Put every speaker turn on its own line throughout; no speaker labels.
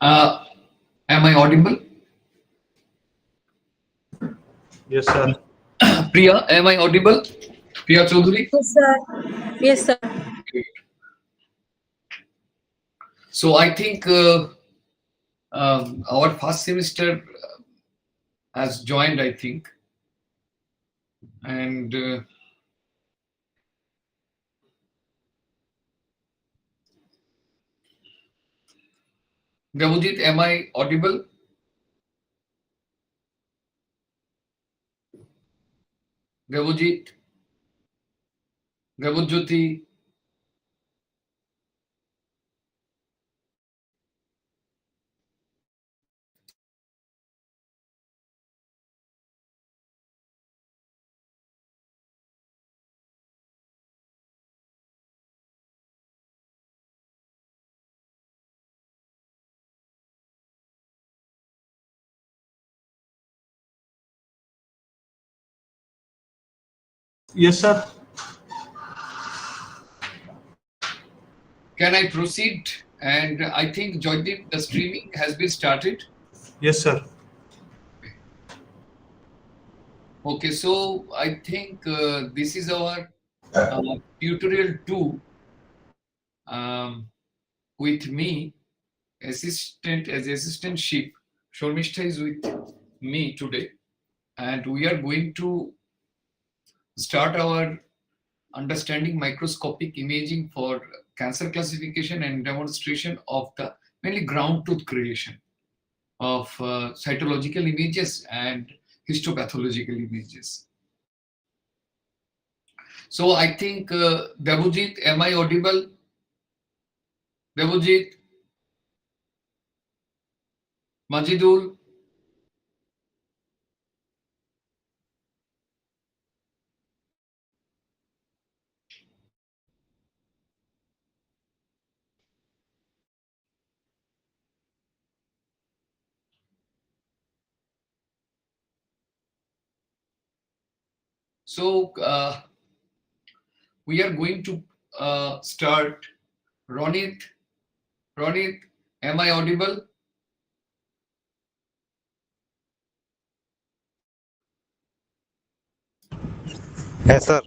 Uh, am I audible?
Yes, sir.
Priya, am I audible? Priya Chaudhary?
Yes, sir. Yes, sir.
So I think our first semester has joined, I think. And Gavujit, am I audible? Gavujit? Gavujjoti?
Yes, sir.
Can I proceed? And I think, Joydeep, the streaming has been started.
Yes, sir.
Okay, so I think this is our tutorial 2 with me, assistantship. Shormishta is with me today, and we are going to start our understanding microscopic imaging for cancer classification and demonstration of the mainly ground truth creation of cytological images and histopathological images. So I think Devojit, am I audible? Devojit, Majidul, so we are going to start. Ronit, Ronit, am I audible?
Yes, sir.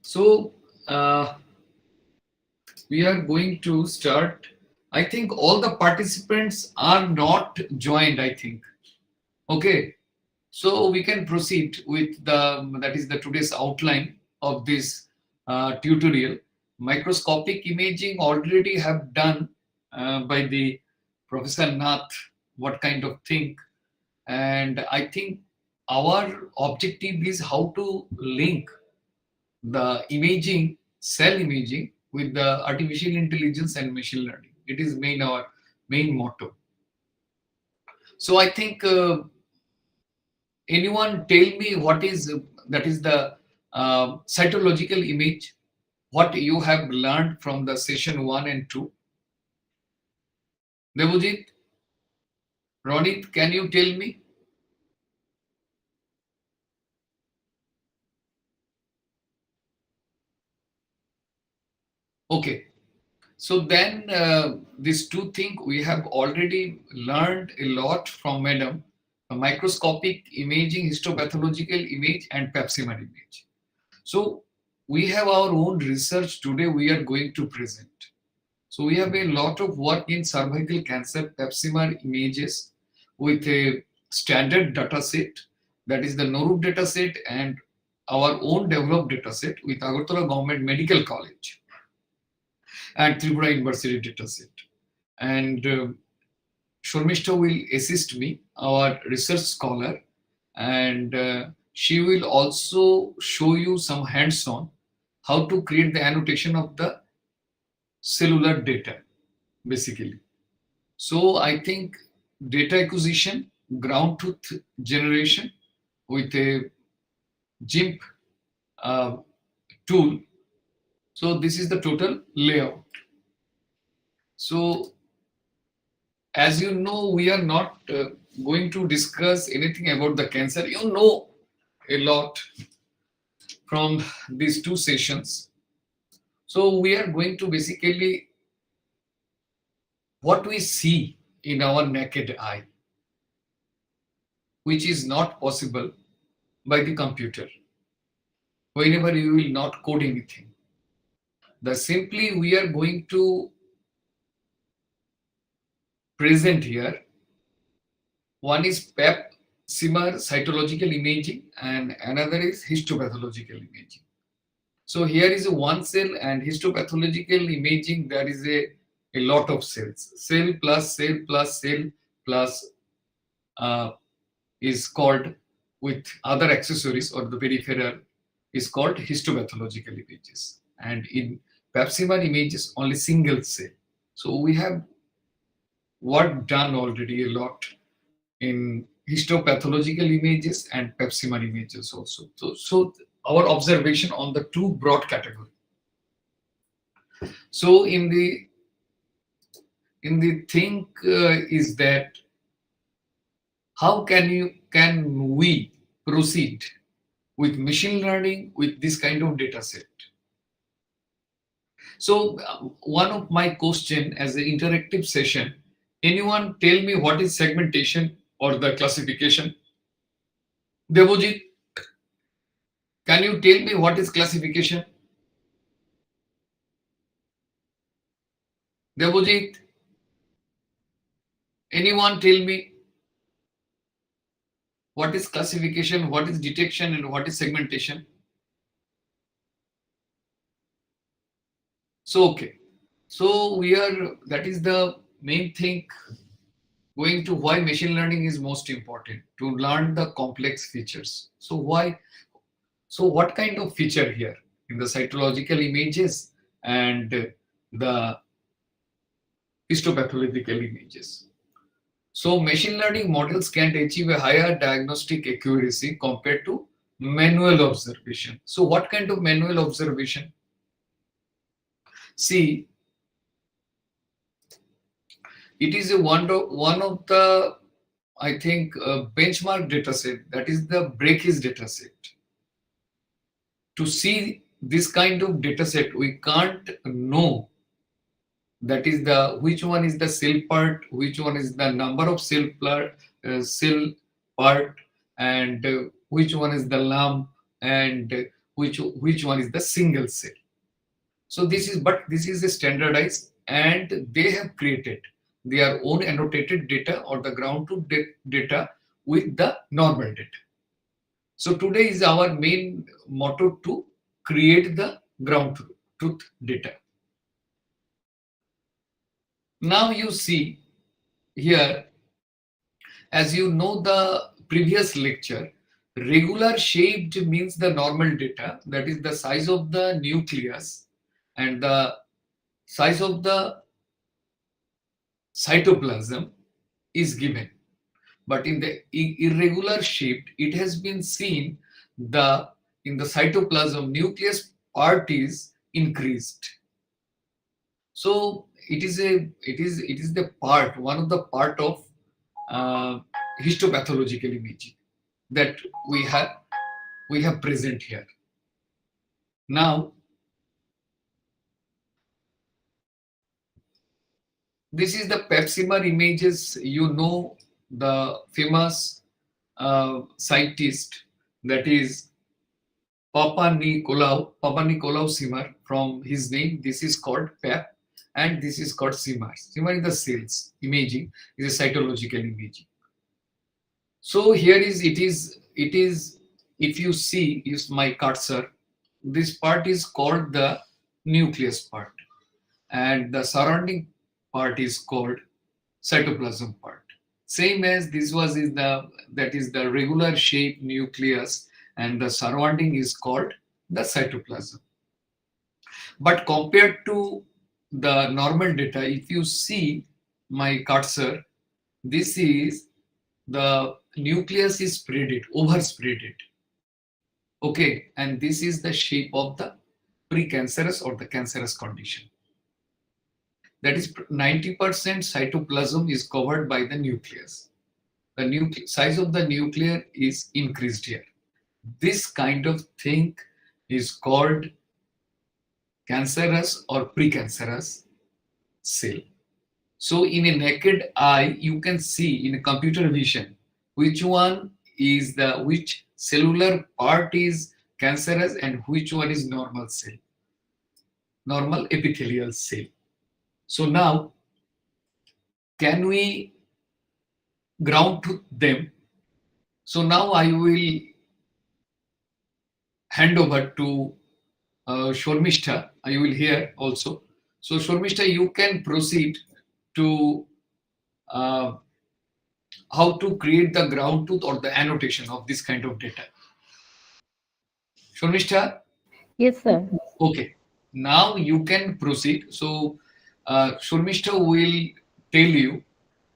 So we are going to start. I think all the participants are not joined, I think. Okay, so we can proceed with that is the today's outline of this tutorial. Microscopic imaging already have done by the Professor Nath, what kind of thing. And I think our objective is how to link the imaging, cell imaging, with the artificial intelligence and machine learning. It is our main motto. So I think anyone tell me what is that is the cytological image, what you have learned from the session 1 and 2. Devojit, Ronit, can you tell me? Okay, so then these two things we have already learned a lot from Madam: microscopic imaging, histopathological image, and Pap-Smear image. So we have our own research today we are going to present. So we have a lot of work in cervical cancer Pap-Smear images with a standard data set, that is the NORUP data set, and our own developed data set with Agartala Government Medical College and Tripura University data set. And Shormishta will assist me, our research scholar, and she will also show you some hands-on how to create the annotation of the cellular data, basically. So I think data acquisition, ground truth generation with a GIMP tool. So this is the total layout. So as you know, we are not going to discuss anything about the cancer. You know a lot from these two sessions. So we are going to basically what we see in our naked eye, which is not possible by the computer. Whenever you will not code anything, the simply we are going to present here. One is Pap-Smear cytological imaging and another is histopathological imaging. So here is a one cell, and histopathological imaging, there is a lot of cells. Cell plus cell plus cell plus is called with other accessories or the peripheral is called histopathological images. And in Pap-Smear images, only single cell. So we have work done already a lot in histopathological images and Pap-Smear images also. So our observation on the two broad category. So in the thing is that how can we proceed with machine learning with this kind of data set? So one of my question as an interactive session, anyone tell me what is segmentation or the classification? Devojit, can you tell me what is classification? Devojit, anyone tell me what is classification, what is detection, and what is segmentation? So okay, so we are, that is the main thing, going to why machine learning is most important, to learn the complex features. So why? So what kind of feature here in the cytological images and the histopathological images? So machine learning models can achieve a higher diagnostic accuracy compared to manual observation. So what kind of manual observation? See, it is one of the, I think, benchmark data set, that is the breakage data set. To see this kind of data set, we can't know that is the which one is the cell part, which one is the number of cell part, and which one is the lump, and which one is the single cell. So this is a standardized, and they have created their own annotated data or the ground truth data with the normal data. So today is our main motto to create the ground truth data. Now you see here, as you know the previous lecture, regular shaped means the normal data, that is the size of the nucleus and the size of the cytoplasm is given. But in the irregular shaped, it has been seen in the cytoplasm nucleus part is increased. So it is the part, one of the part of histopathological imaging that we have present here. Now this is the Pap-Smear images. You know the famous scientist, that is Papa-Nicolau Smear. From his name, this is called Pap, and this is called Smear. Smear is the cells imaging, is a cytological imaging. So here is it is if you see, use my cursor, this part is called the nucleus part, and the surrounding part is called cytoplasm part. Same as this was that is the regular shaped nucleus, and the surrounding is called the cytoplasm. But compared to the normal data, if you see my cursor, this is the nucleus is spreaded, overspreaded. Okay, and this is the shape of the precancerous or the cancerous condition. That is 90% cytoplasm is covered by the nucleus. The size of the nucleus is increased here. This kind of thing is called cancerous or precancerous cell. So in a naked eye, you can see in a computer vision which one is which cellular part is cancerous and which one is normal cell, normal epithelial cell. So now, can we ground to them? So now I will hand over to Shormishta. I will hear also. So Shormishta, you can proceed to uh, how to create the ground truth or the annotation of this kind of data. Shormishta,
Yes, sir.
okay. Now you can proceed. So Shormishta will tell you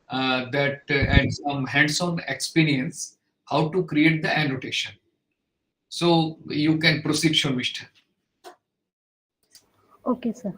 that and some hands-on experience how to create the annotation. So you can proceed, Shormishta.
Okay, sir.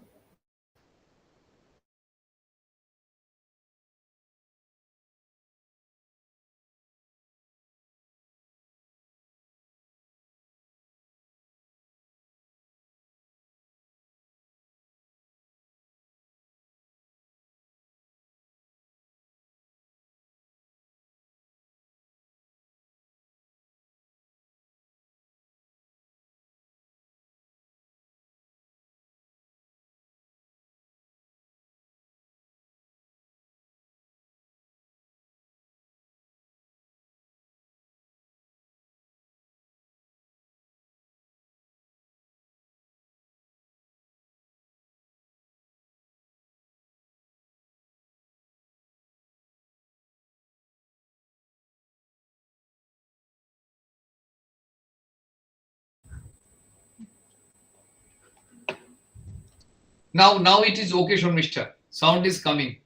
Now it is okay, Shormishta. Sound is coming.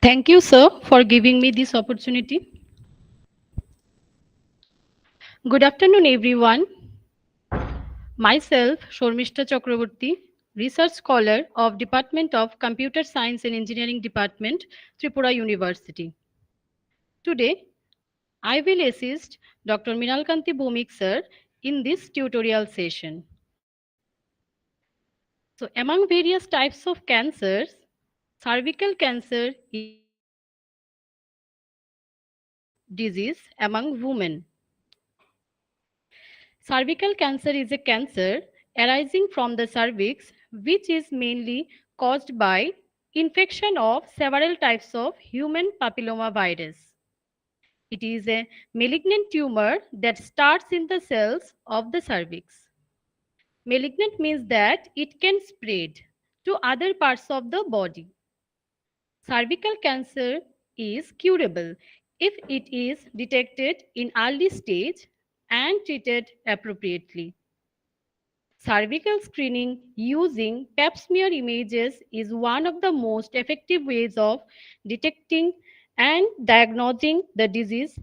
Thank you, sir, for giving me this opportunity. Good afternoon, everyone. Myself, Shormishta Chakraborty, research scholar of Department of Computer Science and Engineering Department, Tripura University. Today, I will assist Dr. Minalkanti Bhomik, sir, in this tutorial session. So, among various types of cancers, cervical cancer is the most prevalent disease among women. Cervical cancer is a cancer arising from the cervix, which is mainly caused by infection of several types of human papilloma virus. It is a malignant tumor that starts in the cells of the cervix. Malignant means that it can spread to other parts of the body. Cervical cancer is curable if it is detected in early stage and treated appropriately. Cervical screening using Pap-Smear images is one of the most effective ways of detecting and diagnosing the disease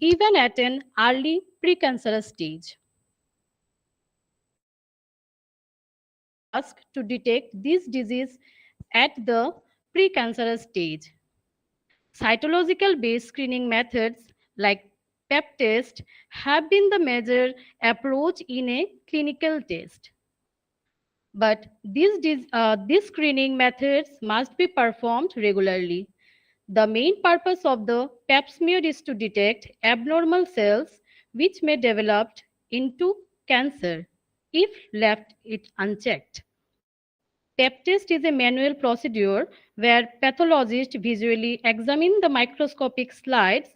even at an early precancerous stage. We are tasked to detect this disease at the precancerous stage. Cytological based screening methods like PEP test have been the major approach in a clinical test. But these screening methods must be performed regularly. The main purpose of the Pap smear is to detect abnormal cells which may develop into cancer if left it unchecked. Pap test is a manual procedure where pathologists visually examine the microscopic slides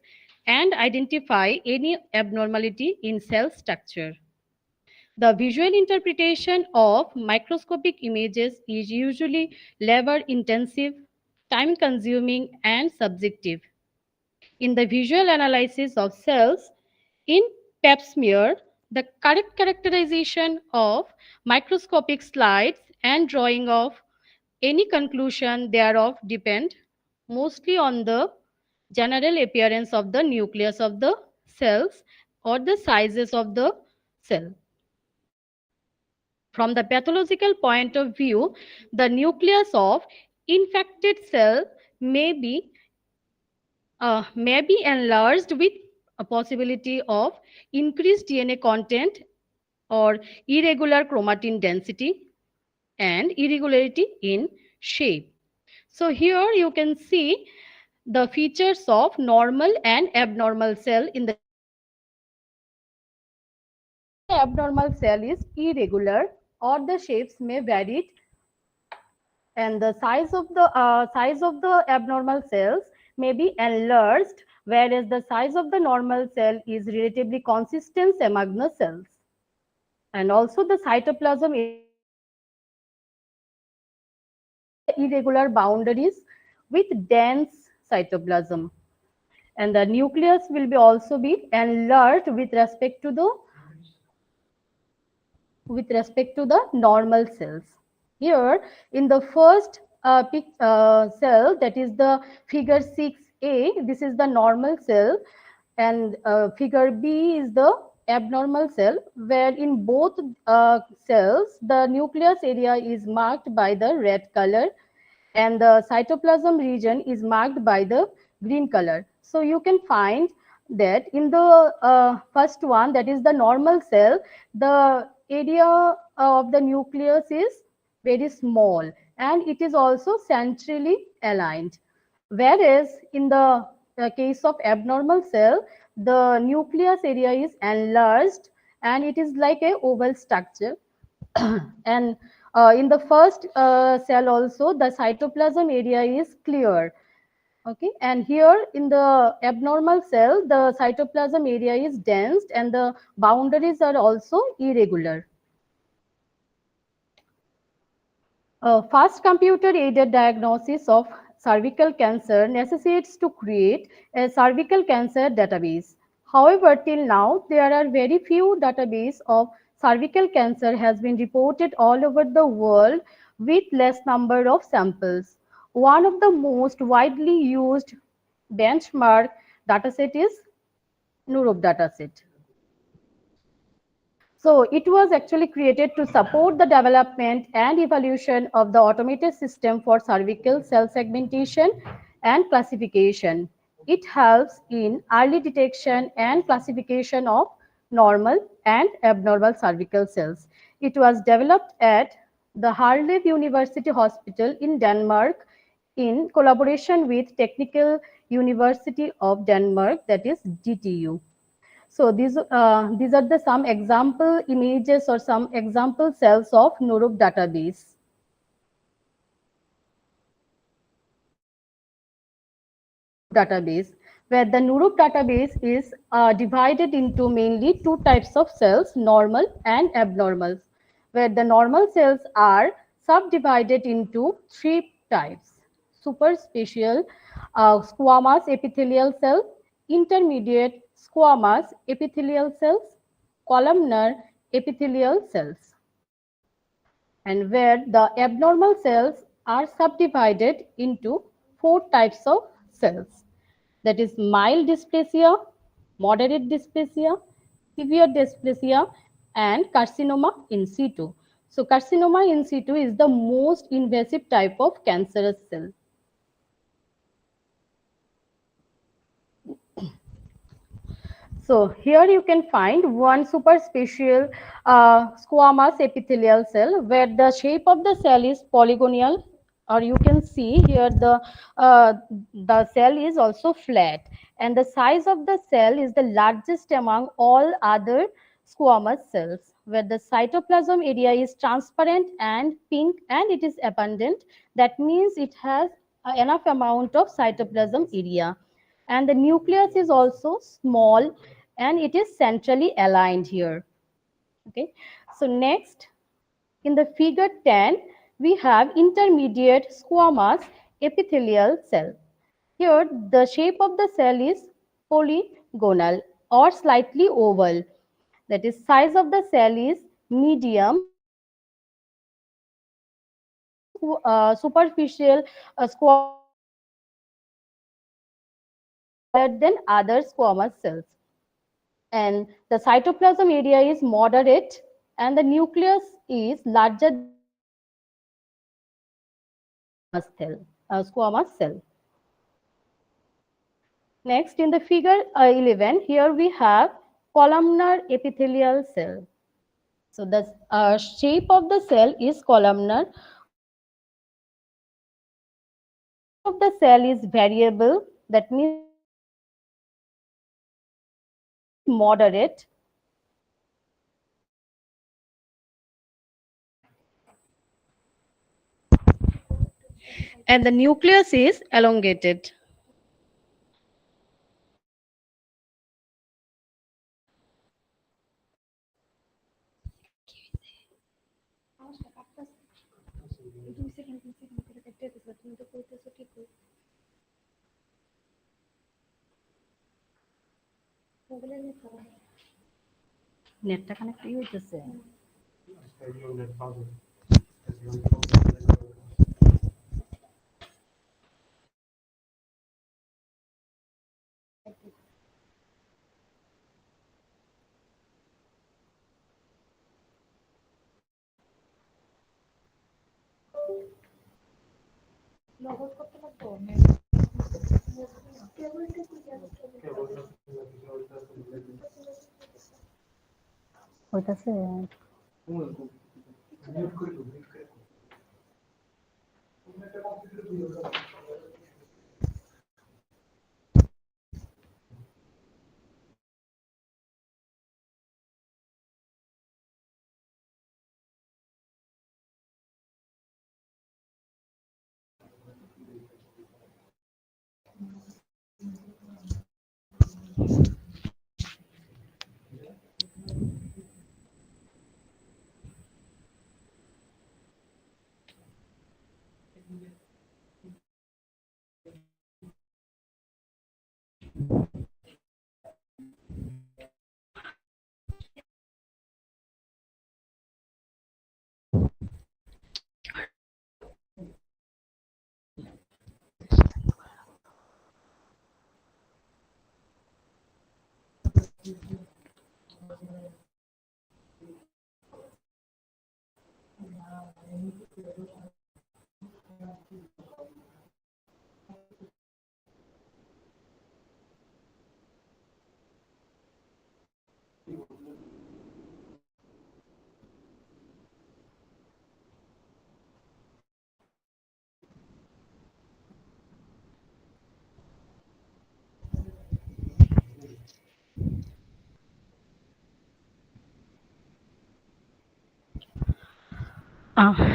and identify any abnormality in cell structure. The visual interpretation of microscopic images is usually labor intensive, time consuming, and subjective. In the visual analysis of cells in Pap smear, The correct characterization of microscopic slides and drawing of any conclusion thereof depend mostly on the general appearance of the nucleus of the cells or the sizes of the cell. From the pathological point of view, the nucleus of infected cell may be enlarged with a possibility of increased DNA content or irregular chromatin density and irregularity in shape. So here you can see the features of normal and abnormal cell in the abnormal cell is irregular or the shapes may vary, and the size of the abnormal cells may be enlarged, whereas the size of the normal cell is relatively consistent among the cells. And also the cytoplasm irregular boundaries with dense cytoplasm, and the nucleus will be also be enlarged with respect to the normal cells. Here in the first cell, that is the figure 6a, this is the normal cell, and figure B is the abnormal cell, where in both cells the nucleus area is marked by the red color and the cytoplasm region is marked by the green color. So you can find that in the first one, that is the normal cell, the area of the nucleus is very small and it is also centrally aligned. Whereas in the case of abnormal cell, the nucleus area is enlarged and it is like a oval structure. And in the first cell also, the cytoplasm area is clear. Okay, and here in the abnormal cell, the cytoplasm area is dense and the boundaries are also irregular. Fast computer-aided diagnosis of cervical cancer necessitates to create a cervical cancer database. However, till now, there are very few databases of cervical cancer has been reported all over the world with less number of samples. One of the most widely used benchmark dataset is NURUP dataset. So it was actually created to support the development and evolution of the automated system for cervical cell segmentation and classification. It helps in early detection and classification of normal and abnormal cervical cells. It was developed at the Herlev University Hospital in Denmark in collaboration with Technical University of Denmark, that is DTU. So these are the some example images or some example cells of NURUP database. Where the NURUP database is divided into mainly two types of cells, normal and abnormal, where the normal cells are subdivided into three types: superspecial squamous epithelial cell, intermediate squamous epithelial cells, columnar epithelial cells, and where the abnormal cells are subdivided into four types of cells, that is mild dysplasia, moderate dysplasia, severe dysplasia, and carcinoma in situ. So carcinoma in situ is the most invasive type of cancerous cell. So here you can find one superspecial squamous epithelial cell where the shape of the cell is polygonal, or you can see here the cell is also flat, and the size of the cell is the largest among all other squamous cells, where the cytoplasm area is transparent and pink and it is abundant. That means it has enough amount of cytoplasm area, and the nucleus is also small and it is centrally aligned here. Okay, so next in the figure 10 we have intermediate squamous epithelial cell. Here the shape of the cell is polygonal or slightly oval, That is, size of the cell is medium and superficial squamous cells smaller than other squamous cells. And the cytoplasm area is moderate and the nucleus is larger than squamous cell. Next, in the figure 11, here we have columnar epithelial cell. So the shape of the cell is columnar, while the size of the cell is variable. That means is moderate. And the nucleus is elongated. নেটটা connect হইতেছে হইতাছে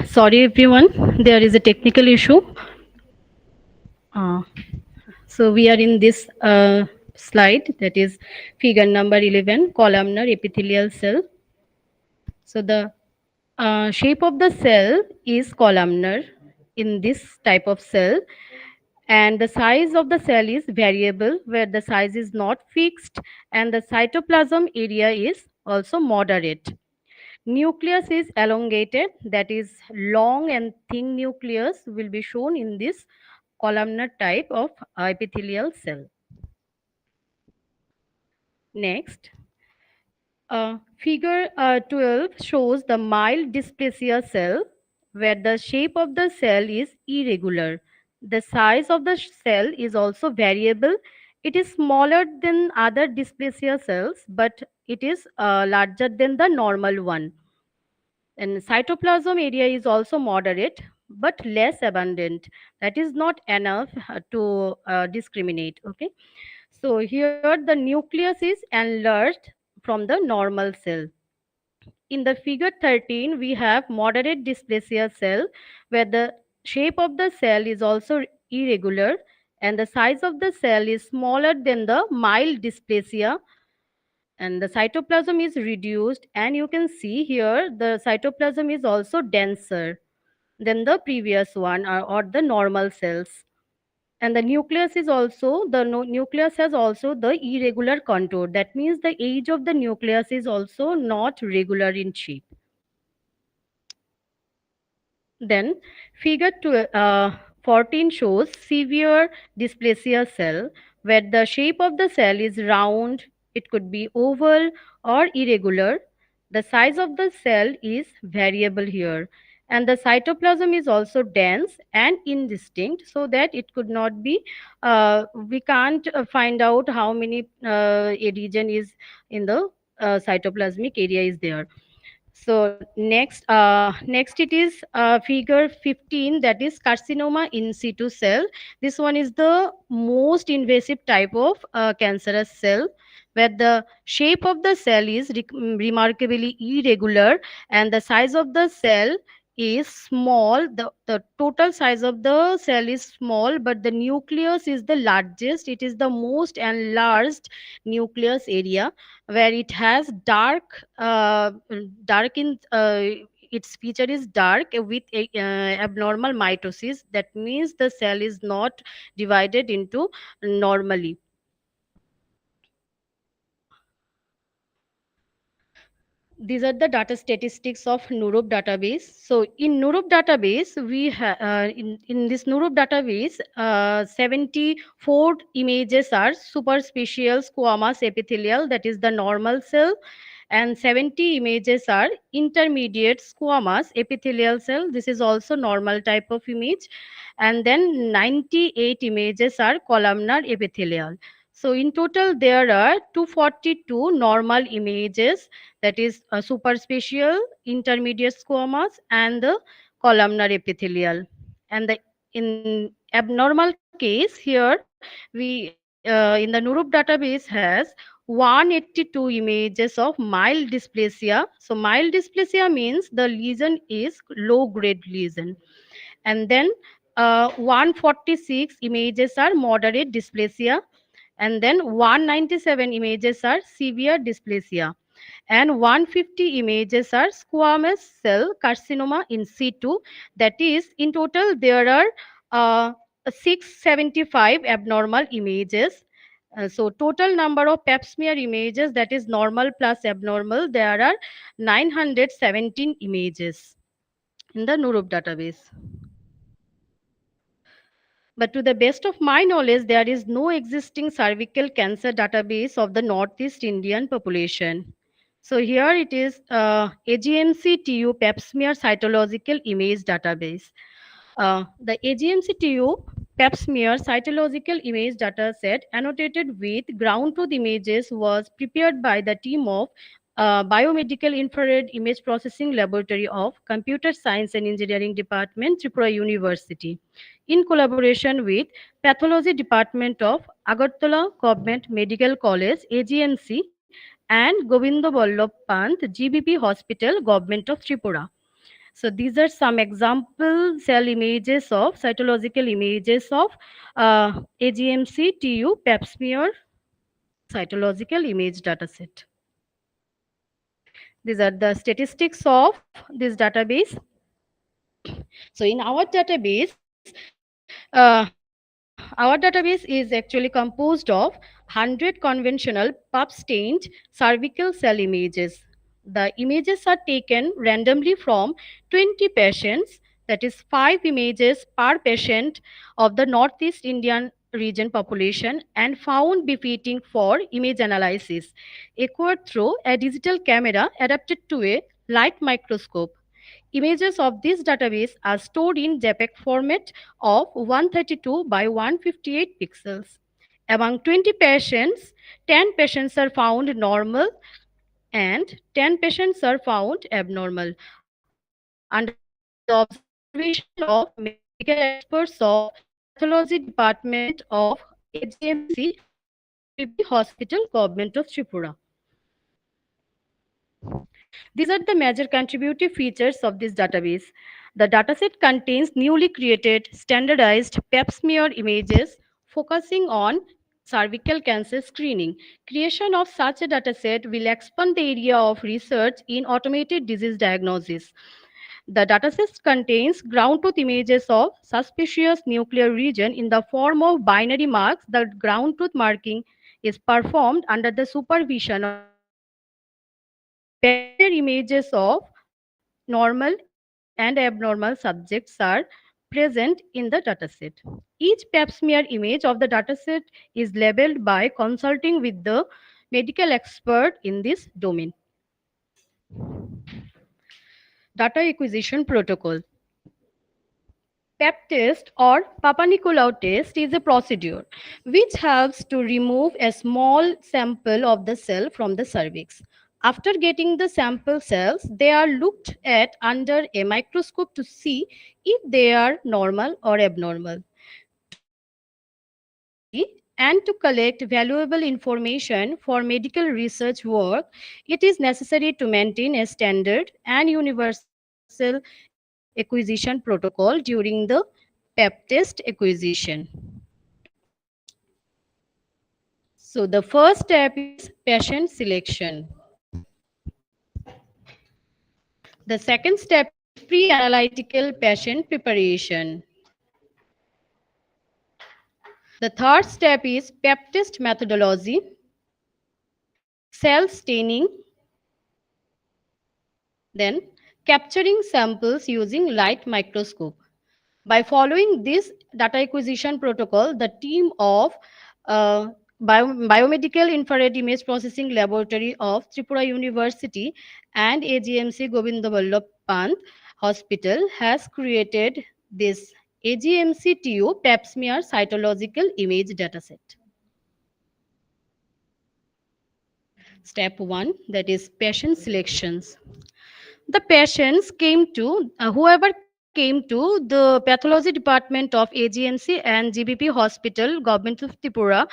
Sorry everyone, there is a technical issue. So we are in this slide, that is figure number 11, columnar epithelial cell. So the shape of the cell is columnar in this type of cell, and the size of the cell is variable where the size is not fixed, and the cytoplasm area is also moderate. Nucleus is elongated, that is long and thin nucleus will be shown in this columnar type of epithelial cell. Next, figure 12 shows the mild dysplasia cell where the shape of the cell is irregular. The size of the cell is also variable. It is smaller than other dysplasia cells, but it is larger than the normal one. And cytoplasm area is also moderate but less abundant. That is not enough to discriminate. Okay, so here the nucleus is enlarged from the normal cell. In the figure 13, we have moderate dysplasia cell where the shape of the cell is also irregular and the size of the cell is smaller than the mild dysplasia, and the cytoplasm is reduced, and you can see here the cytoplasm is also denser than the previous one, or the normal cells. And the nucleus is also nucleus has also the irregular contour. That means the age of the nucleus is also not regular in shape. Then figure 14 shows severe dysplasia cell, where the shape of the cell is round, it could be oval or irregular. The size of the cell is variable here. And the cytoplasm is also dense and indistinct, so that it could not be, we can't find out how many a region is in the cytoplasmic area is there. So next it is figure 15, that is carcinoma in situ cell. This one is the most invasive type of cancerous cell, where the shape of the cell is remarkably irregular and the size of the cell is small. The total size of the cell is small, but the nucleus is the largest. It is the most enlarged nucleus area, where it has dark in its feature is dark with a, abnormal mitosis. That means the cell is not divided into normally. These are the data statistics of Nurup database. So in Nurup database, we have in this Nurup database, 74 images are superspecial squamous epithelial, that is the normal cell, and 70 images are intermediate squamous epithelial cell. This is also normal type of image, and then 98 images are columnar epithelial. So in total, there are 242 normal images, that is superspecial, intermediate squamous, and the columnar epithelial. And the in abnormal case here, we in the Nurup database has 182 images of mild dysplasia. So mild dysplasia means the lesion is low grade lesion. And then 146 images are moderate dysplasia, and then 197 images are severe dysplasia, and 150 images are squamous cell carcinoma in situ. That is, in total, there are 675 abnormal images. So total number of Pap-Smear images, that is normal plus abnormal, there are 917 images in the Nurup database. But to the best of my knowledge, there is no existing cervical cancer database of the Northeast Indian population. So here it is AGMC-TU Pap-Smear Cytological Image Database. The AGMC-TU Pap-Smear Cytological Image Dataset annotated with ground truth images was prepared by the team of Biomedical Infrared Image Processing Laboratory of Computer Science and Engineering Department, Tripura University, in collaboration with Pathology Department of Agartala Government Medical College, AGMC, and Govinda Vallabh Pant, GBP Hospital, Government of Tripura. So these are some example cell images of cytological images of AGMC TU Pap-Smear cytological image dataset. These are the statistics of this database. So in our database is actually composed of 100 conventional puff stained cervical cell images. The images are taken randomly from 20 patients, that is 5 images per patient of the Northeast Indian region population, and found befitting for image analysis, acquired through a digital camera adapted to a light microscope. Images of this database are stored in JPEG format of 132 by 158 pixels. Among 20 patients, 10 patients are found normal and 10 patients are found abnormal. Under the observation of medical experts of Pathology Department of AGMC, GBP Hospital, Government of Tripura. These are the major contributive features of this database. The dataset contains newly created standardized Pap-Smear images focusing on cervical cancer screening. Creation of such a dataset will expand the area of research in automated disease diagnosis. The dataset contains ground truth images of suspicious nuclear region in the form of binary marks. The ground truth marking is performed under the supervision of Pap-Smear images of normal and abnormal subjects are present in the dataset. Each Pap-Smear image of the dataset is labeled by consulting with the medical expert in this domain. Data acquisition protocol. Pap test or Papa-Nicolau test is a procedure which helps to remove a small sample of the cell from the cervix. After getting the sample cells, they are looked at under a microscope to see if they are normal or abnormal. To identify abnormality and to collect valuable information for medical research work, it is necessary to maintain a standard and universal acquisition protocol during the Pap test acquisition. So the first step is patient selection. The second step is pre-analytical patient preparation. The third step is Pap test methodology, cell staining, then capturing samples using light microscope. By following this data acquisition protocol, the team of Biomedical Infrared Image Processing Laboratory of Tripura University and AGMC Govinda Vallabh Pant Hospital has created this AGMC-TU Pap-Smear cytological image dataset. Step 1, that is patient selections. The patients came to, whoever came to the pathology department of AGMC and GBP Hospital, Government of Tripura,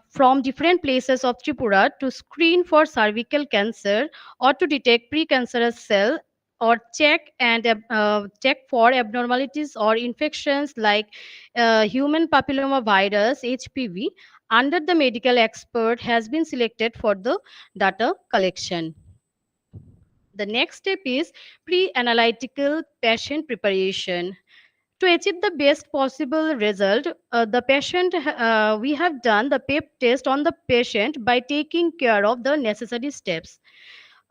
from different places of Tripura to screen for cervical cancer or to detect precancerous cell or check for abnormalities or infections like human papilloma virus HPV under the medical expert has been selected for the data collection. The next step is pre-analytical patient preparation. To achieve the best possible result, we have done the PEP test on the patient by taking care of the necessary steps.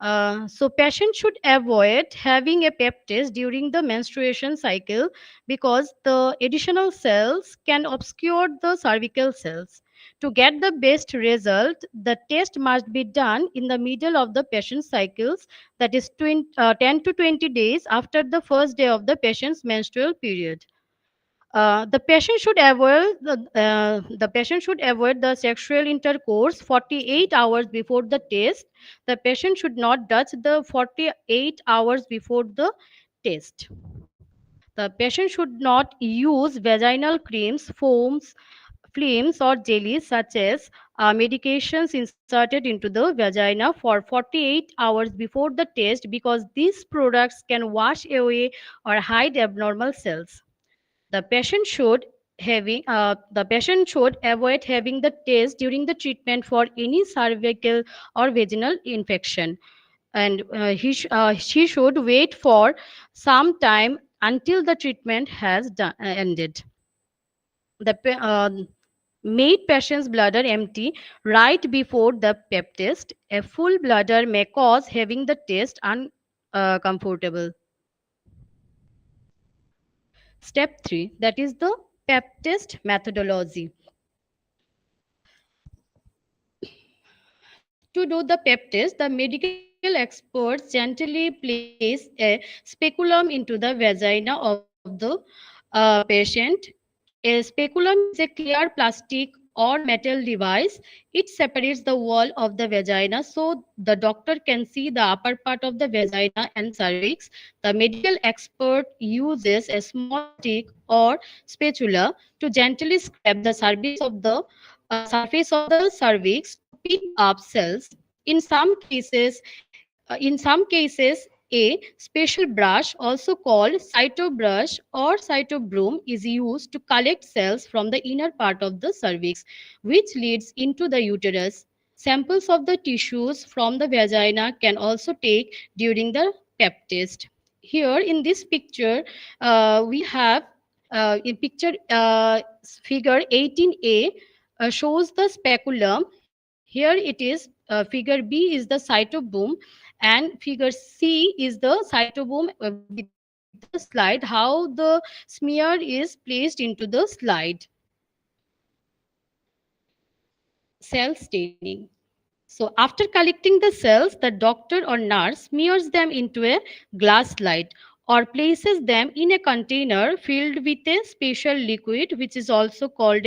So patients should avoid having a pap test during the menstruation cycle because the additional cells can obscure the cervical cells. To get the best result, the test must be done in the middle of the patient cycles, that is 10 to 20 days after the first day of the patient's menstrual period. The patient should avoid the sexual intercourse 48 hours before the test. The patient should not touch the 48 hours before the test. The patient should not use vaginal creams, foams, flames, or jellies such as medications inserted into the vagina for 48 hours before the test because these products can wash away or hide abnormal cells. The patient should avoid having the test during the treatment for any cervical or vaginal infection, and she should wait for some time until the treatment has ended. The made patient's bladder empty right before the pap test. A full bladder may cause having the test uncomfortable. Step 3, that is the pap test methodology. To do the pap test, the medical experts gently place a speculum into the vagina of the patient. A speculum is a clear plastic or metal device. It separates the wall of the vagina so the doctor can see the upper part of the vagina and cervix. The medical expert uses a small stick or spatula to gently scrape the surface of the cervix to pick up cells. In some cases, a special brush, also called cytobrush or cytobroom, is used to collect cells from the inner part of the cervix, which leads into the uterus. Samples of the tissues from the vagina can also take during the pap test. Here in this picture, we have in picture figure 18a shows the speculum. Here it is, figure B is the cytobome, and figure C is the cytobome with the slide, how the smear is placed into the slide. Cell staining. So after collecting the cells, the doctor or nurse smears them into a glass slide or places them in a container filled with a special liquid, which is also called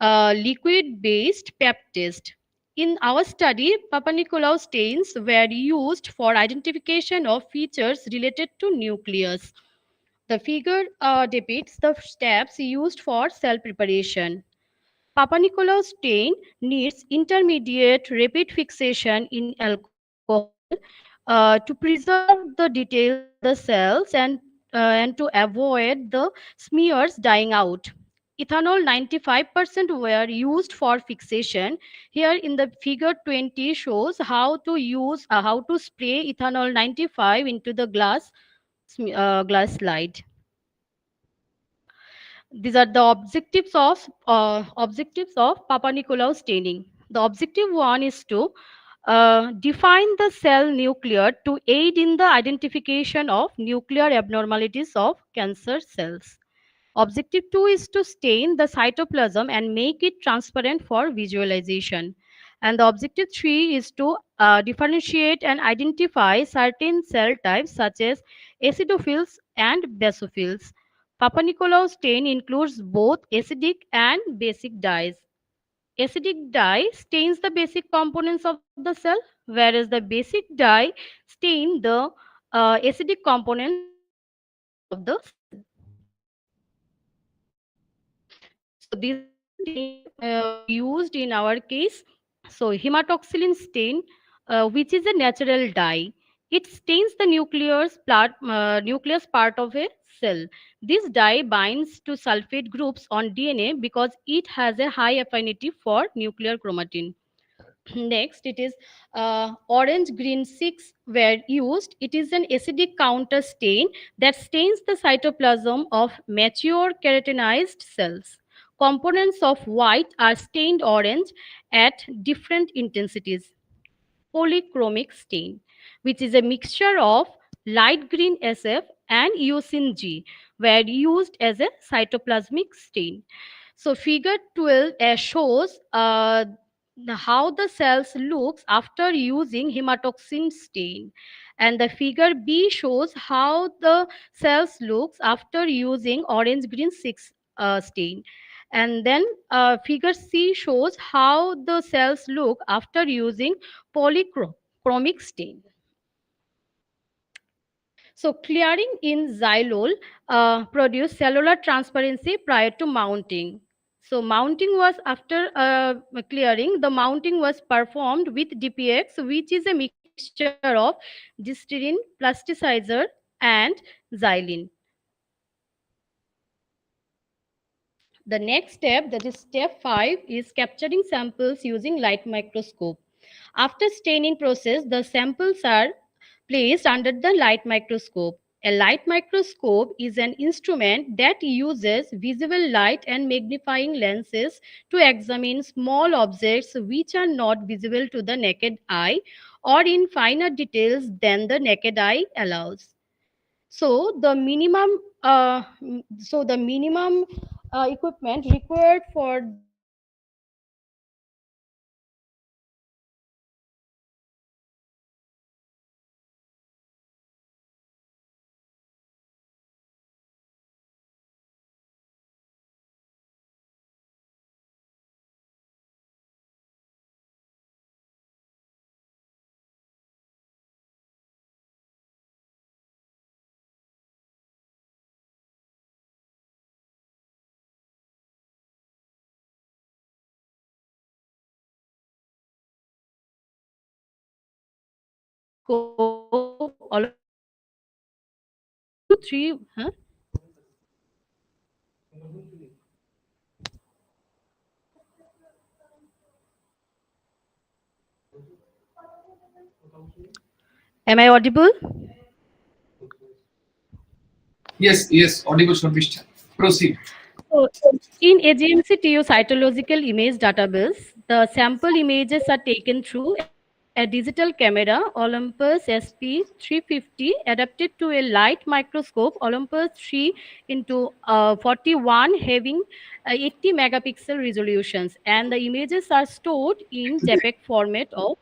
a liquid-based pap test. In our study, Papanicolaou stains were used for identification of features related to nucleus. The figure depicts the steps used for cell preparation. Papanicolaou stain needs intermediate rapid fixation in alcohol to preserve the details of the cells and to avoid the smears dying out. Ethanol 95% were used for fixation. Here in the figure 20 shows how to spray ethanol 95 into the glass slide. These are the objectives of Papanicolaou staining. The objective one is to define the cell nuclear to aid in the identification of nuclear abnormalities of cancer cells. Objective 2 is to stain the cytoplasm and make it transparent for visualization. And the objective 3 is to differentiate and identify certain cell types such as acidophils and basophils. Papanicolaou stain includes both acidic and basic dyes. Acidic dye stains the basic components of the cell, whereas the basic dye stain the acidic components of the cell. So these are the stains used in our case. So hematoxylin stain, which is a natural dye, it stains the nucleus part of a cell. This dye binds to sulfate groups on DNA because it has a high affinity for nuclear chromatin. Next, it is orange green 6 were used. It is an acidic counter stain that stains the cytoplasm of mature keratinized cells. Components of white are stained orange at different intensities. Polychromic stain, which is a mixture of light green SF and eosin G, were used as a cytoplasmic stain. So figure 12 shows how the cells looks after using hematoxin stain, and the figure B shows how the cells looks after using orange green 6 stain, and then figure C shows how the cells look after using polychromic stain. So clearing in xylol produced cellular transparency prior to mounting. So mounting was after clearing, the mounting was performed with DPX, which is a mixture of glycerin, plasticizer, and xylene. The next step, that is step 5, is capturing samples using light microscope. After staining process, the samples are placed under the light microscope. A light microscope is an instrument that uses visible light and magnifying lenses to examine small objects which are not visible to the naked eye or in finer details than the naked eye allows. So the minimum, equipment required for this microscope, all of you, 3, huh? Am I audible?
Yes, yes, audible Shormishta. Proceed.
So, in AGMC-TU cytological image database, the sample images are taken through a digital camera Olympus SP350 adapted to a light microscope Olympus 3 into 41 having 80 megapixel resolutions, and the images are stored in JPEG format of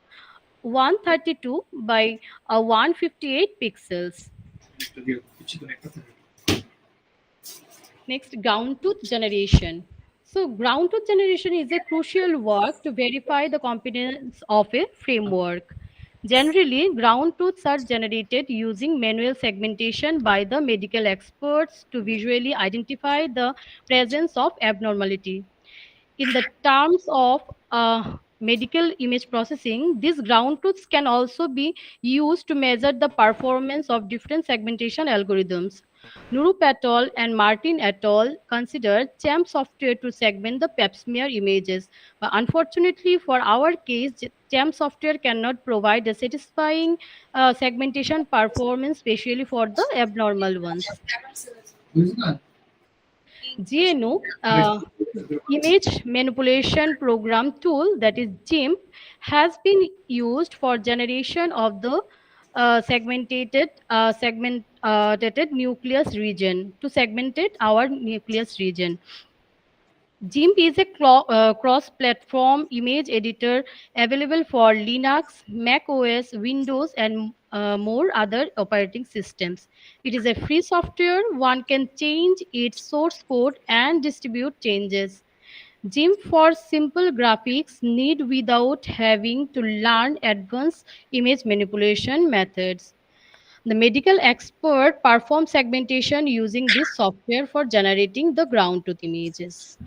132 by 158 pixels. Next, ground truth generation. So, ground truth generation is a crucial work to verify the competence of a framework. Generally, ground truths are generated using manual segmentation by the medical experts to visually identify the presence of abnormality. In the terms of medical image processing, these ground truths can also be used to measure the performance of different segmentation algorithms. Nurup et al. And Martin et al. Considered CHAMP software to segment the Pap-Smear images. But unfortunately, for our case, CHAMP software cannot provide a satisfying segmentation performance, especially for the abnormal ones. GNU image manipulation program tool, that is GIMP, has been used for generation of the segmented nucleus region to segmented our nucleus region. GIMP is a cross-platform image editor available for Linux, Mac OS, Windows, and more other operating systems. It is a free software. One can change its source code and distribute changes. GIMP for simple graphics need without having to learn advanced image manipulation methods. The medical expert performs segmentation using this software for generating the ground truth images.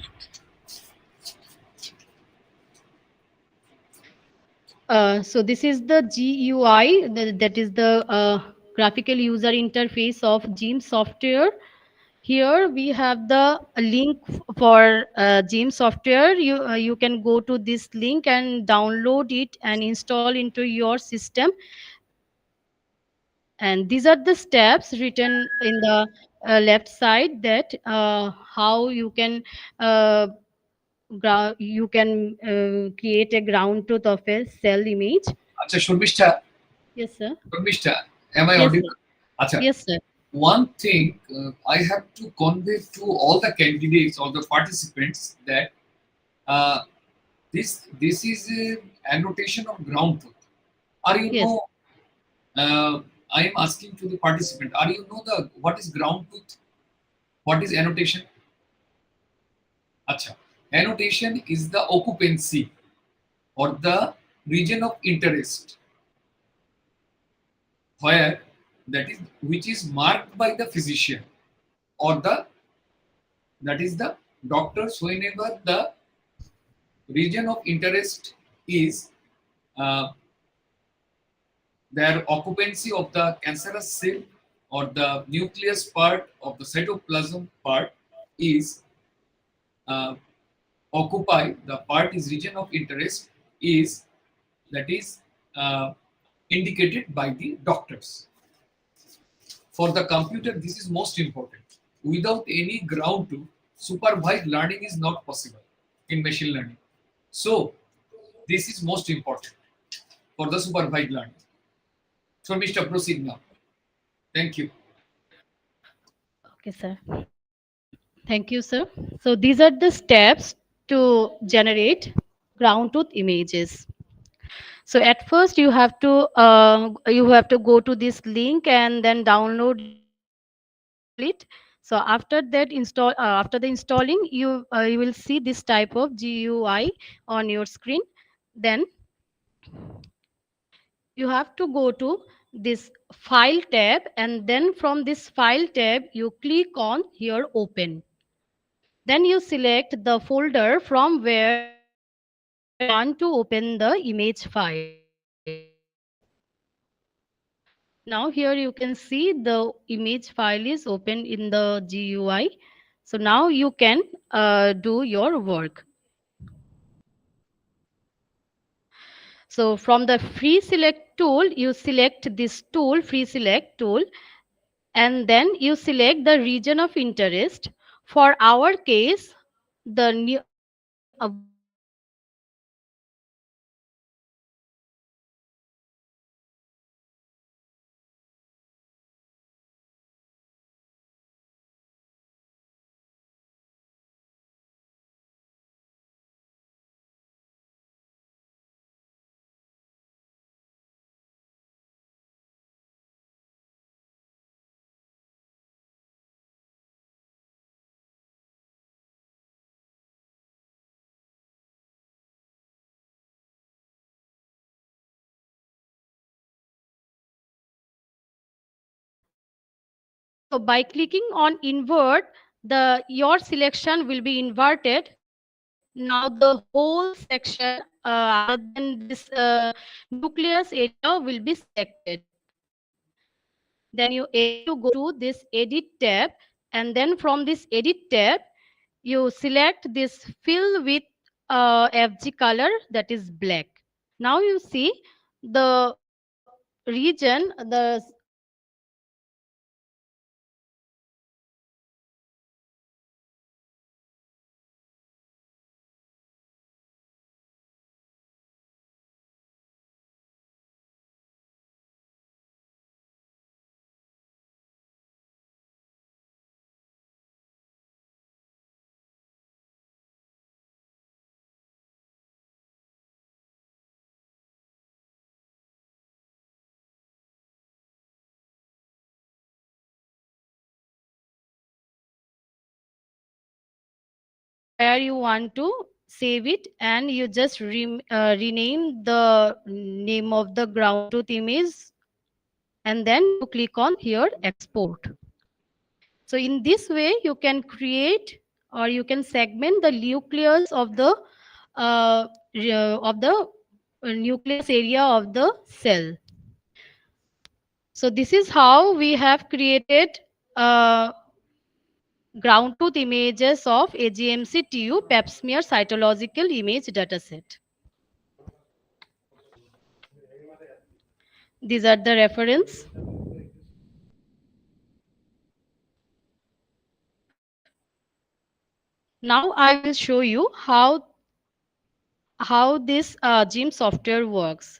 So this is the GUI, that is the graphical user interface of GIMP software. Here we have the link for GIMP software. You can go to this link and download it and install into your system. And these are the steps written in the left side, that how you can uh, create a ground truth of a cell image.
Acha, Shormishta,
Yes, sir.
Shormishta, am I
Yes, sir.
audible? Acha,
Yes, sir.
one thing I have to convey to all the candidates, all the participants, that uh, this is a annotation of ground truth. Are you
Yes.
know? I am asking to the participant. Are you know the what is ground truth? What is annotation? Acha, annotation is the occupancy or the region of interest, where that is which is marked by the physician or the that is the doctors whenever the region of interest is uh, their occupancy of the cancerous cell or the nucleus part of the cytoplasm part is uh, occupy the part is region of interest is that is uh, indicated by the doctors. For the computer, this is most important. Without any ground truth, supervised learning is not possible in machine learning. So, this is most important for the supervised learning. So, Mr. Proceed now. Thank you.
Okay, sir. Thank you, sir. So these are the steps to generate ground truth images. So at first you have to go to this link and then download it. So after that after the installing, you will see this type of GUI on your screen. Then you have to go to this file tab, and then from this file tab you click on here open. Then you select the folder from where you want to open the image file. Now here you can see the image file is open in the GUI. So now you can do your work. So from the free select tool, you select this tool, free select tool, and then you select the region of interest. For our case, the white region is selected. So by clicking on invert, your selection will be inverted. Now the whole section other than this nucleus area will be selected. Then you again you go to this edit tab, and then from this edit tab you select this fill with FG color, that is black. Now you see the region, the where you want to save it, and you just rename the name of the ground truth image, and then you click on here export. So in this way you can create, or you can segment the nucleus of the nucleus area of the cell. So this is how we have created uh, ground truth images of AGMC-TU Pap-Smear cytological image dataset. These are the reference. Now I will show you how this GIM software works.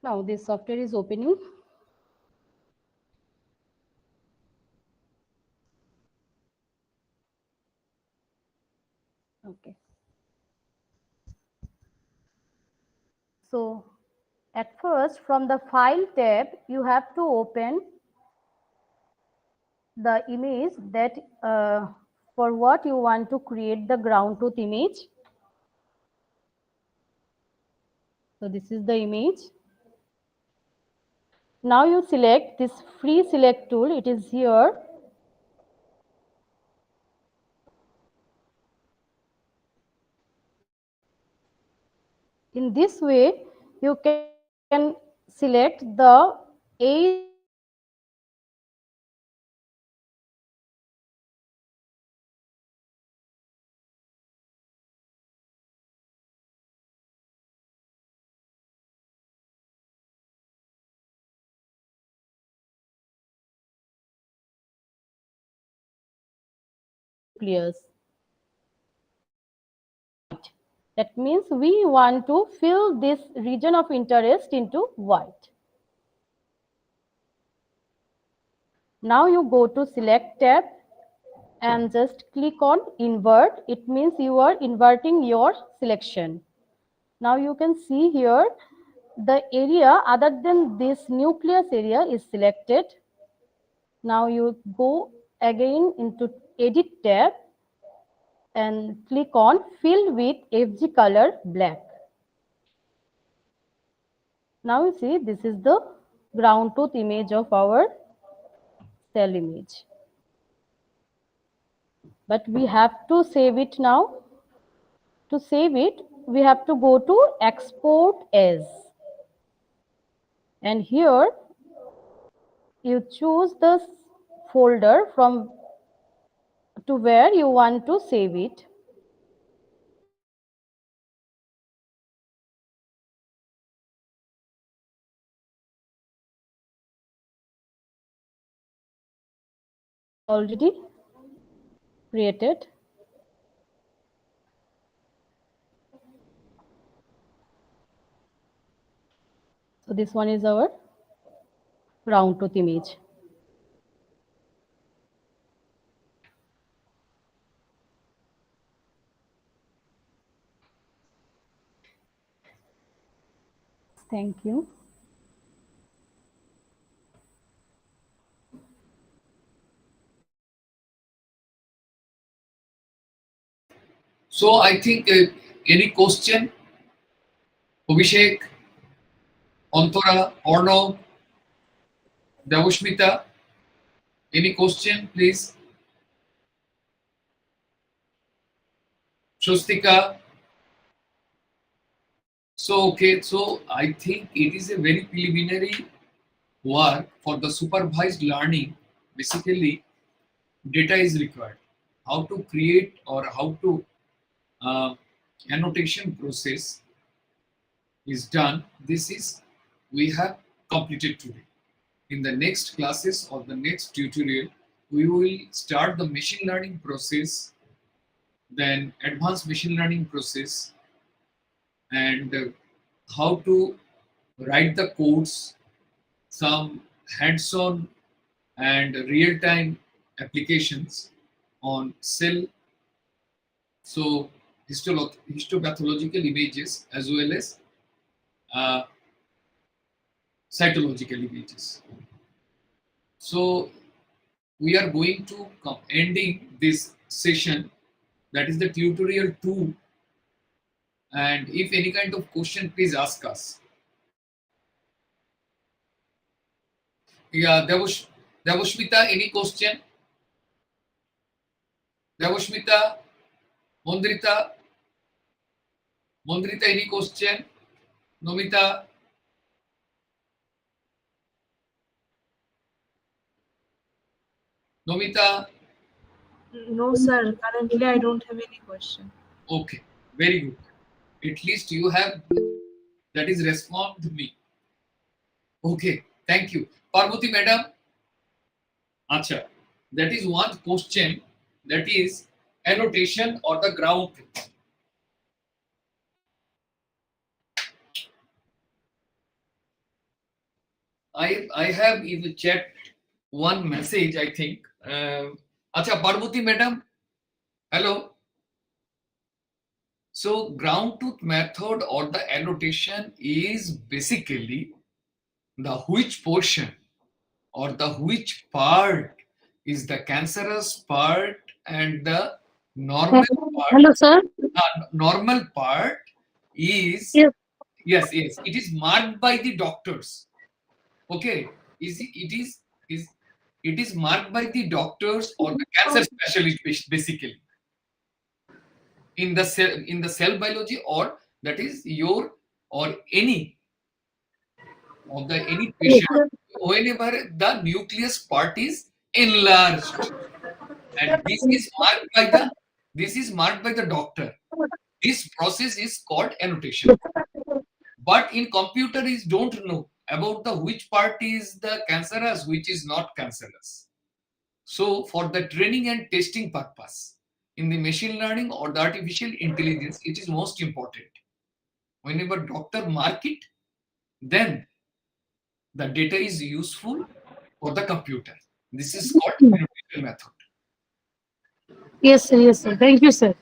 Now this software is opening. Okay. So at first, from the file tab, you have to open the image that for what you want to create the ground truth image. So this is the image. Now you select this free select tool, it is here. In this way, you can select the age of the nucleus. That means we want to fill this region of interest into white. Now you go to select tab and just click on invert. It means you are inverting your selection. Now you can see here the area other than this nucleus area is selected. Now you go again into edit tab and click on fill with FG color black. Now you see this is the ground truth image of our cell image. But we have to save it now. To save it, we have to go to export as. And here you choose the folder from to where you want to save it. Already created. So this one is our ground truth image. Thank you.
So I think any question, Abhishek, Antara, Arnav, Devoshmita, any question, please? Shostika. So, okay, so I think it is a very preliminary work for the supervised learning. Basically, data is required. How to create or how to annotation process is done. This is we have completed today. In the next classes or the next tutorial, we will start the machine learning process, then advanced machine learning process, and how to write the codes, some hands-on and real-time applications on cell, so histopathological images as well as uh, cytological images. So we are going to come ending this session, that is the tutorial 2, and if any kind of question, please ask us. Yeah, Devoshmita, any question? Devoshmita, Mondrita, any question? Nomita, Nomita,
No, sir. Currently, I don't have any question.
okay, very good. At least you have, that is respond to me. Okay, thank you. Parvati madam, acha, that is one question, that is annotation or the ground truth. I have in the chat one message, I think. Acha, Parvati madam, hello. So ground truth method or the annotation is basically the which portion or the which part is the cancerous part and the normal part.
Hello, sir.
Normal part is
Yes.
yes, it is marked by the doctors. Okay, it is marked by the doctors or the cancer specialist basically in the cell biology, or that is your or any of the any patient whenever the nucleus part is enlarged, and this is marked by the doctor. This process is called annotation. But in computer is don't know about the which part is the cancerous, which is not cancerous. So for the training and testing purpose in the machine learning or the artificial intelligence, it is most important. Whenever doctor mark it, then the data is useful for the computer. This is called annotation method.
Yes, sir. Yes, sir. Thank you, sir.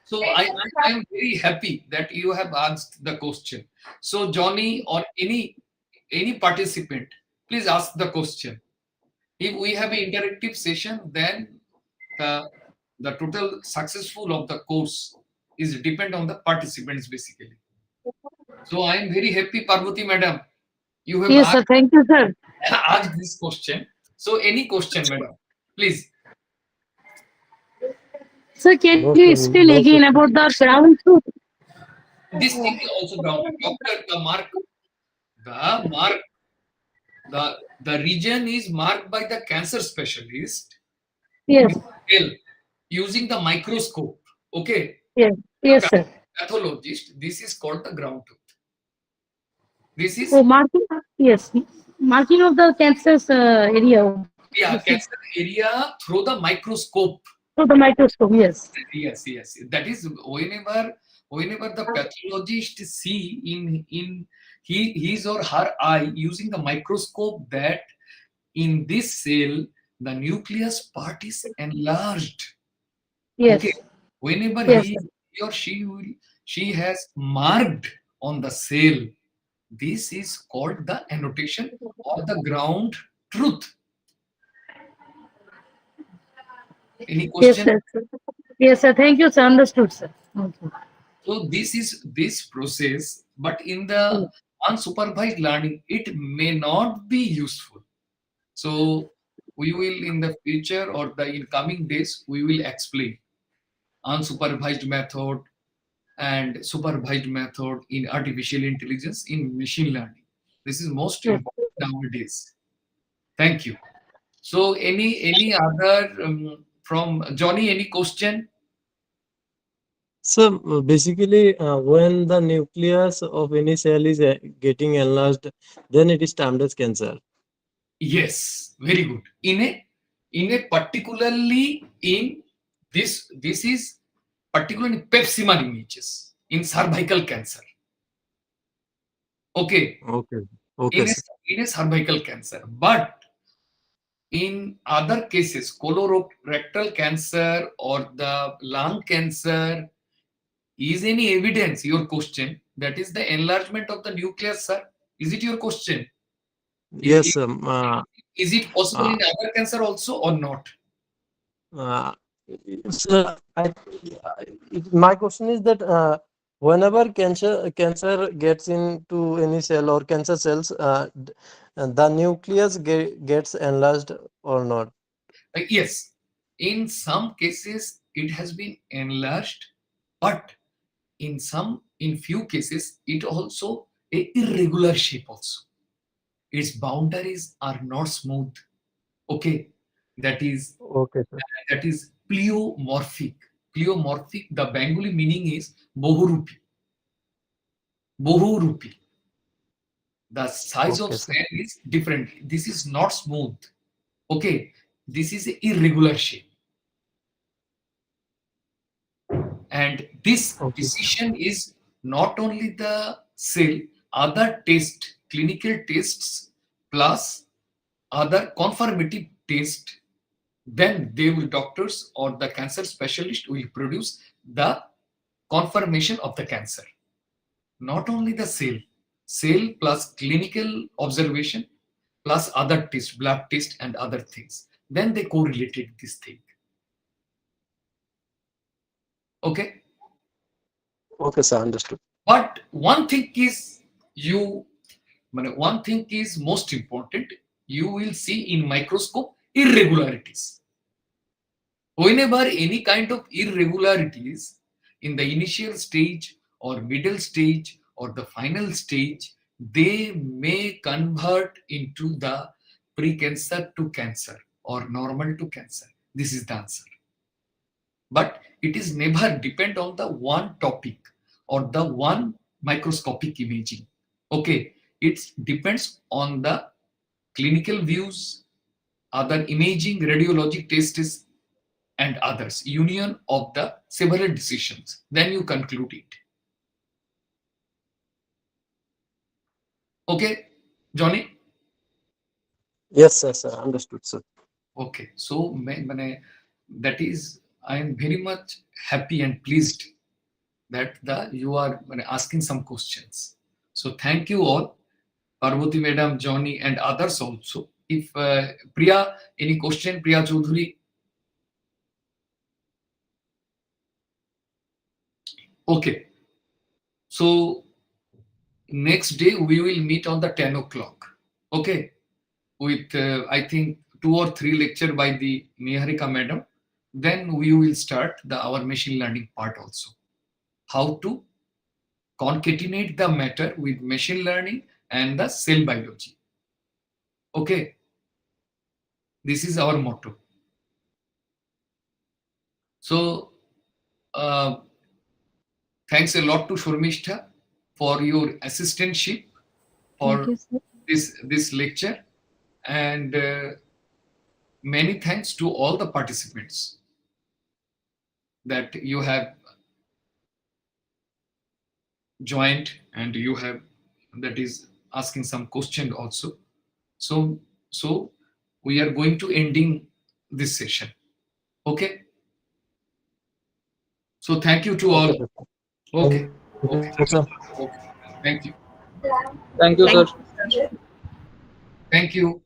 So I am very happy that you have asked the question. So Johnny or any participant, please ask the question. If we have an interactive session, then the total successful of the course is depend on the participants basically. So I am very happy, Parvati madam. You have
Yes, sir. Thank you, sir.
asked this question. So any question, madam, please.
Sir, can
No,
you
sir,
explain
no
again about the ground truth?
This thing is also grounded. Doctor, the mark, the region is marked by the cancer specialist
Yes,
well, using the microscope. Okay,
yes, yes, sir.
pathologist. This is called the ground truth. This is
Oh, marking, yes, marking of the cancer's area.
yeah,
This is
cancer area through the microscope.
through the microscope. Yes,
Yes. That is whenever the pathologist see in his or her eye using the microscope that in this cell the nucleus part is enlarged.
yes,
Okay, whenever
yes, sir.
he or she has marked on the cell, this is called the annotation or the ground truth. Any
Yes,
question?
sir. Yes, sir. Thank you, sir. Understood, sir. Okay.
So this is this process, but in the unsupervised learning, it may not be useful. So we will in the future or the in coming days, we will explain unsupervised method and supervised method in artificial intelligence in machine learning. This is most
Yes.
important nowadays. Thank you. So any other from Johnny, any question?
So basically, when the nucleus of any cell is getting enlarged, then it is termed as cancer.
Yes, very good. In a particularly in this is particularly Pap-Smear images in cervical cancer. Okay,
Okay. Okay, sir.
in a cervical cancer, but in other cases, colorectal cancer or the lung cancer, is any evidence? Your question that is the enlargement of the nucleus, sir. Is it your question?
Yes,
Is it possible
uh,
in other cancer also or not?
uh, so my question is that whenever cancer gets into any cell or cancer cells, the nucleus gets enlarged or not.
Yes, in some cases it has been enlarged, but in few cases it also a irregular shape also. Its boundaries are not smooth. Okay, that is
Okay, sir.
that is pleomorphic. Pleomorphic. The Bengali meaning is bohurupi. Bohurupi. The size of
Okay, sir.
cell is different. This is not smooth. Okay, this is a irregular shape. And this
Okay.
decision is not only the cell, other test, clinical tests plus other conformative test, then they will doctors or the cancer specialist will produce the confirmation of the cancer. Not only the cell plus clinical observation plus other test, blood test and other things. Then they correlated this thing. Okay.
Okay, sir. Understood.
But one thing is you one thing is most important. You will see in microscope irregularities. Whenever any kind of irregularities in the initial stage or middle stage or the final stage, they may convert into the precancer to cancer or normal to cancer. This is the answer. But it is never depend on the one topic or the one microscopic imaging. Okay, it depends on the clinical views, other imaging, radiologic tests, and others, union of the several decisions. Then you conclude it. Okay, Johnny?
Yes, sir. Sir. Understood, sir.
Okay, so that is, I am very much happy and pleased that you are asking some questions. So thank you all, Parvati Madam, Johnny, and others also. If Priya, any question, Priya Chaudhuri? Okay, so next day we will meet on the 10 o'clock. Okay, with I think 2 or 3 lecture by the Niharika madam. Then we will start our machine learning part also. How to concatenate the matter with machine learning and the cell biology. Okay, this is our motto. So thanks a lot to Shurmishta for your assistantship
Thank
for
you, sir.
this lecture, and many thanks to all the participants that you have joined, and you have that is asking some question also. So we are going to ending this session. Okay, so thank you to all.
Okay, sir.
Okay,
Thank
okay,
you, sir.
okay, thank you,
Thank you, sir.
thank you.